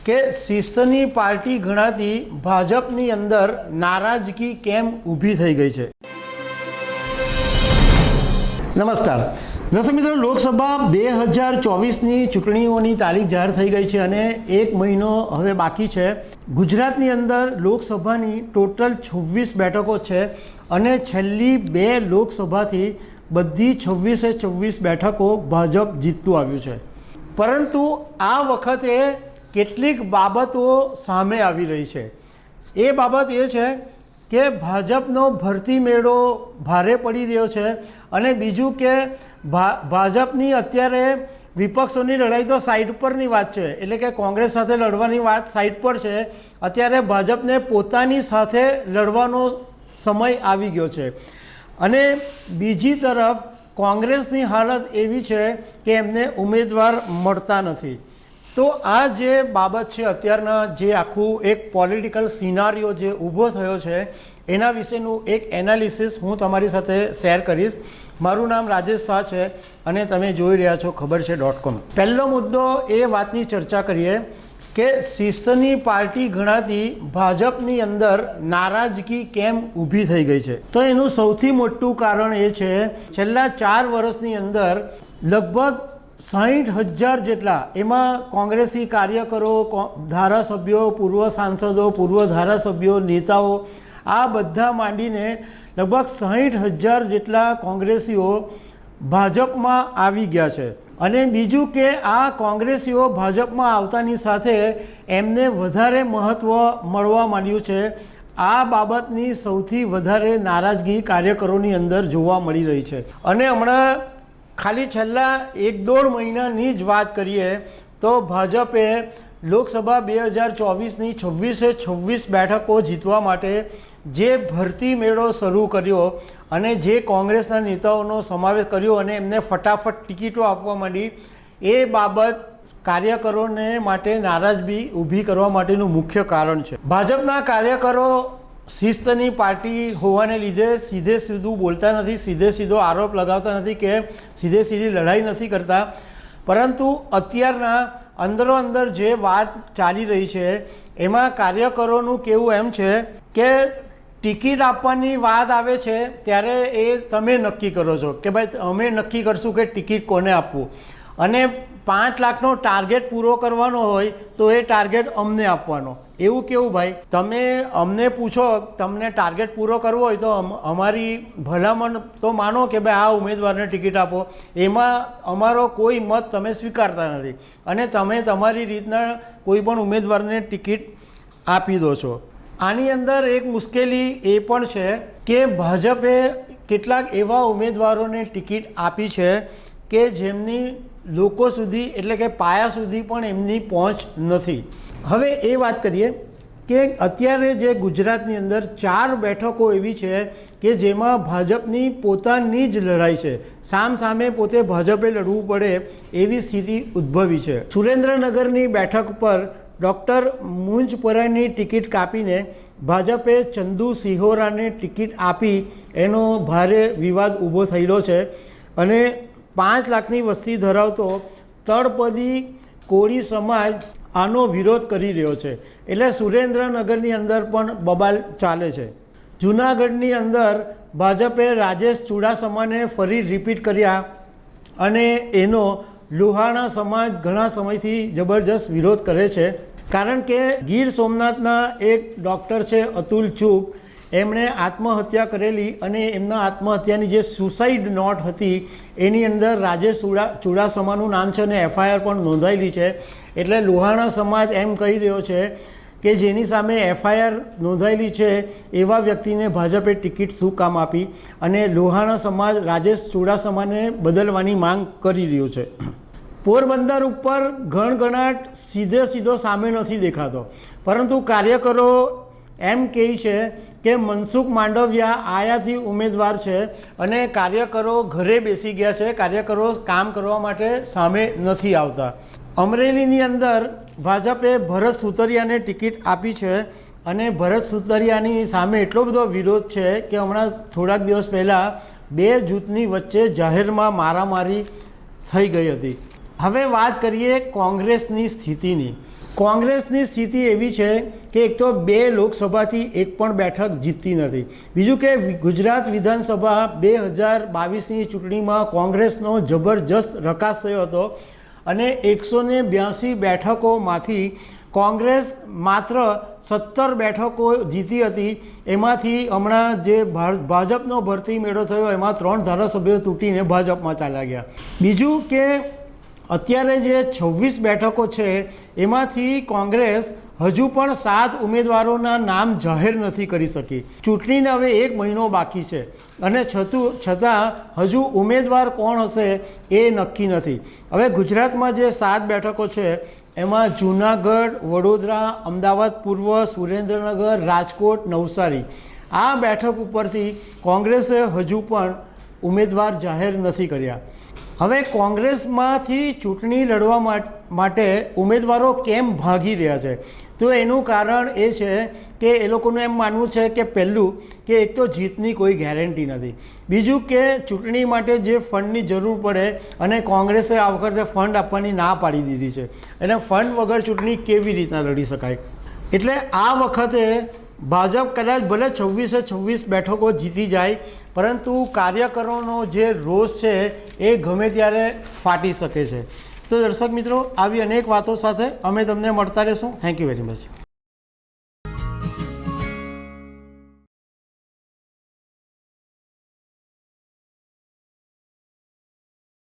કે શિસ્તની પાર્ટી ગણાતી ભાજપની અંદર નારાજગી કેમ ઊભી થઈ ગઈ છે। નમસ્કાર દર્શક મિત્રો, લોકસભા 2024ની ચૂંટણીઓની તારીખ જાહેર થઈ ગઈ છે અને એક મહિનો હવે બાકી છે। ગુજરાતની અંદર લોકસભાની ટોટલ 26 બેઠકો છે અને છેલ્લી 2 લોકસભાથી બધી 26 બેઠકો ભાજપ જીતતું આવ્યું છે। પરંતુ આ વખતે કેટલીક બાબતો સામે આવી રહી છે। એ બાબત એ છે કે ભાજપનો ભરતી મેળો ભારે પડી રહ્યો છે અને બીજું કે ભાજપની અત્યારે વિપક્ષોની લડાઈ તો સાઈડ પરની વાત છે, એટલે કે કોંગ્રેસ સાથે લડવાની વાત સાઈડ પર છે। અત્યારે ભાજપને પોતાની સાથે લડવાનો સમય આવી ગયો છે અને બીજી તરફ કોંગ્રેસની હાલત એવી છે કે એમને ઉમેદવાર મળતા નથી। તો આ જે બાબત છે, અત્યારના જે આખું એક પોલિટિકલ સિનારીઓ જે ઊભો થયો છે એના વિશેનું એક એનાલિસિસ હું તમારી સાથે શેર કરીશ। મારું નામ રાજેશ શાહ છે અને તમે જોઈ રહ્યા છો ખબરછે.com। પહેલો મુદ્દો એ વાતની ચર્ચા કરીએ કે શિસ્તની પાર્ટી ગણાતી ભાજપની અંદર નારાજગી કેમ ઊભી થઈ ગઈ છે। તો એનું સૌથી મોટું કારણ એ છે, છેલ્લા 4 વર્ષની અંદર લગભગ 60,000 જેટલા એમાં કોંગ્રેસી કાર્યકરો, ધારાસભ્યો, પૂર્વ સાંસદો, પૂર્વ ધારાસભ્યો, નેતાઓ, આ બધા માંડીને લગભગ 60,000 જેટલા કોંગ્રેસીઓ ભાજપમાં આવી ગયા છે। અને બીજું કે આ કોંગ્રેસીઓ ભાજપમાં આવતાની સાથે એમને વધારે મહત્ત્વ મળવા માંડ્યું છે। આ બાબતની સૌથી વધારે નારાજગી કાર્યકરોની અંદર જોવા મળી રહી છે। અને હમણાં ખાલી છેલ્લા 1-1.5 મહિનાની જ વાત કરીએ તો ભાજપે લોકસભા 2024ની 26 બેઠકો જીતવા માટે જે ભરતી મેળો શરૂ કર્યો અને જે કોંગ્રેસના નેતાઓનો સમાવેશ કર્યો અને એમને ફટાફટ ટિકિટો આપવા માંડી, એ બાબત કાર્યકરોને માટે નારાજગી ઊભી કરવા માટેનું મુખ્ય કારણ છે। ભાજપના કાર્યકરો શિસ્તની પાર્ટી હોવાને લીધે સીધે સીધું બોલતા નથી, સીધે સીધો આરોપ લગાવતા નથી કે સીધે સીધી લડાઈ નથી કરતા, પરંતુ અત્યારના અંદરો અંદર જે વાત ચાલી રહી છે એમાં કાર્યકરોનું કહેવું એમ છે કે ટિકિટ આપવાની વાત આવે છે ત્યારે એ તમે નક્કી કરો છો કે ભાઈ અમે નક્કી કરશું કે ટિકિટ કોને આપવું, અને 5 લાખનો ટાર્ગેટ પૂરો કરવાનો હોય તો એ ટાર્ગેટ અમને આપવાનો। એવું કેવું ભાઈ, તમે અમને પૂછો તમને ટાર્ગેટ પૂરો કરવો હોય તો અમારી ભલામણ તો માનો કે ભાઈ આ ઉમેદવારને ટિકિટ આપો, એમાં અમારો કોઈ મત તમે સ્વીકારતા નથી અને તમે તમારી રીતના કોઈ પણ ઉમેદવારને ટિકિટ આપી દો છો। આની અંદર એક મુશ્કેલી એ પણ છે કે ભાજપે કેટલાક એવા ઉમેદવારોને ટિકિટ આપી છે કે જેમની લોકો સુધી એટલે કે પાયા સુધી પણ એમની પહોંચ નથી। હવે એ વાત કરીએ કે અત્યારે જે ગુજરાતની અંદર 4 બેઠકો એવી છે કે જેમાં ભાજપની પોતાની જ લડાઈ છે, સામે પોતે ભાજપે લડવું પડે એવી સ્થિતિ ઉદ્ભવી છે। સુરેન્દ્રનગરની બેઠક પર ડૉક્ટર મુંજપરાની ટિકિટ કાપીને ભાજપે ચંદુ સિહોરાને ટિકિટ આપી એનો ભારે વિવાદ ઊભો થયેલો છે અને 5 લાખની વસ્તી ધરાવતો તળપદી કોળી સમાજ આનો વિરોધ કરી રહ્યો છે, એટલે સુરેન્દ્રનગરની અંદર પણ બબાલ ચાલે છે। જૂનાગઢની અંદર ભાજપે રાજેશ ચુડાસમાને ફરી રિપીટ કર્યા અને એનો લોહાણા સમાજ ઘણા સમયથી જબરજસ્ત વિરોધ કરે છે, કારણ કે ગીર સોમનાથના એક ડૉક્ટર છે અતુલ ચૂગ, એમણે આત્મહત્યા કરેલી અને એમના આત્મહત્યાની જે સુસાઇડ નોટ હતી એની અંદર રાજેશ ચુડાસમાનું નામ છે અને FIR પણ નોંધાયેલી છે। એટલે લોહાણા સમાજ એમ કહી રહ્યો છે કે જેની સામે FIR નોંધાયેલી છે એવા વ્યક્તિને ભાજપે ટિકિટ શું કામ આપી, અને લોહાણા સમાજ રાજેશ ચુડાસમાને બદલવાની માંગ કરી રહ્યું છે। પોરબંદર ઉપર ગણગણાટ સીધો સામે નથી દેખાતો, પરંતુ કાર્યકરો એમ કહે છે કે મનસુખ માંડવિયા આયાથી ઉમેદવાર છે અને કાર્યકરો ઘરે બેસી ગયા છે, કાર્યકરો કામ કરવા માટે સામે નથી આવતા। અમરેલીની અંદર ભાજપે ભરત સુતરિયાને ટિકિટ આપી છે અને ભરત સુતરિયાની સામે એટલો બધો વિરોધ છે કે હમણાં થોડાક દિવસ પહેલાં 2 જૂથની વચ્ચે જાહેરમાં મારામારી થઈ ગઈ હતી। હવે વાત કરીએ કોંગ્રેસની સ્થિતિની કોંગ્રેસની સ્થિતિ એવી છે કે એક તો 2 લોકસભાથી એક પણ બેઠક જીતતી નથી. બીજું કે ગુજરાત વિધાનસભા 2022ની ચૂંટણીમાં કોંગ્રેસનો જબરજસ્ત રકાસ થયો હતો અને 182 બેઠકોમાંથી કોંગ્રેસ માત્ર 17 બેઠકો જીતી હતી. એમાંથી હમણાં જે ભાજપનો ભરતી મેળો થયો એમાં 3 ધારાસભ્યો તૂટીને ભાજપમાં ચાલ્યા ગયા. બીજું કે અત્યારે જે 26 બેઠકો છે એમાંથી કોંગ્રેસ હજુ પણ 7 ઉમેદવારોના નામ જાહેર નથી કરી શકી. ચૂંટણીને હવે 1 મહિનો બાકી છે અને છતાં હજુ ઉમેદવાર કોણ હશે એ નક્કી નથી. હવે ગુજરાતમાં જે 7 બેઠકો છે એમાં જૂનાગઢ, વડોદરા, અમદાવાદ પૂર્વ, સુરેન્દ્રનગર, રાજકોટ, નવસારી આ બેઠક ઉપરથી કોંગ્રેસે હજુ પણ ઉમેદવાર જાહેર નથી કર્યા. હવે કોંગ્રેસમાંથી ચૂંટણી લડવા માટે ઉમેદવારો કેમ ભાગી રહ્યા છે? તો એનું કારણ એ છે કે એ લોકોનું એમ માનવું છે કે પહેલું કે એક તો જીતની કોઈ ગેરંટી નથી. બીજું કે ચૂંટણી માટે જે ફંડની જરૂર પડે અને કોંગ્રેસે આ વખતે ફંડ આપવાની ના પાડી દીધી છે. અને ફંડ વગર ચૂંટણી કેવી રીતના લડી શકાય? એટલે આ વખતે ભાજપ કદાચ ભલે 26 બેઠકો જીતી જાય, પરંતુ કાર્યકરોનો જે રોષ છે એ ગમે ત્યારે ફાટી શકે છે. તો દર્શક મિત્રો, આવી અનેક વાતો સાથે અમે તમને મળતા રહીશું. Thank you very much.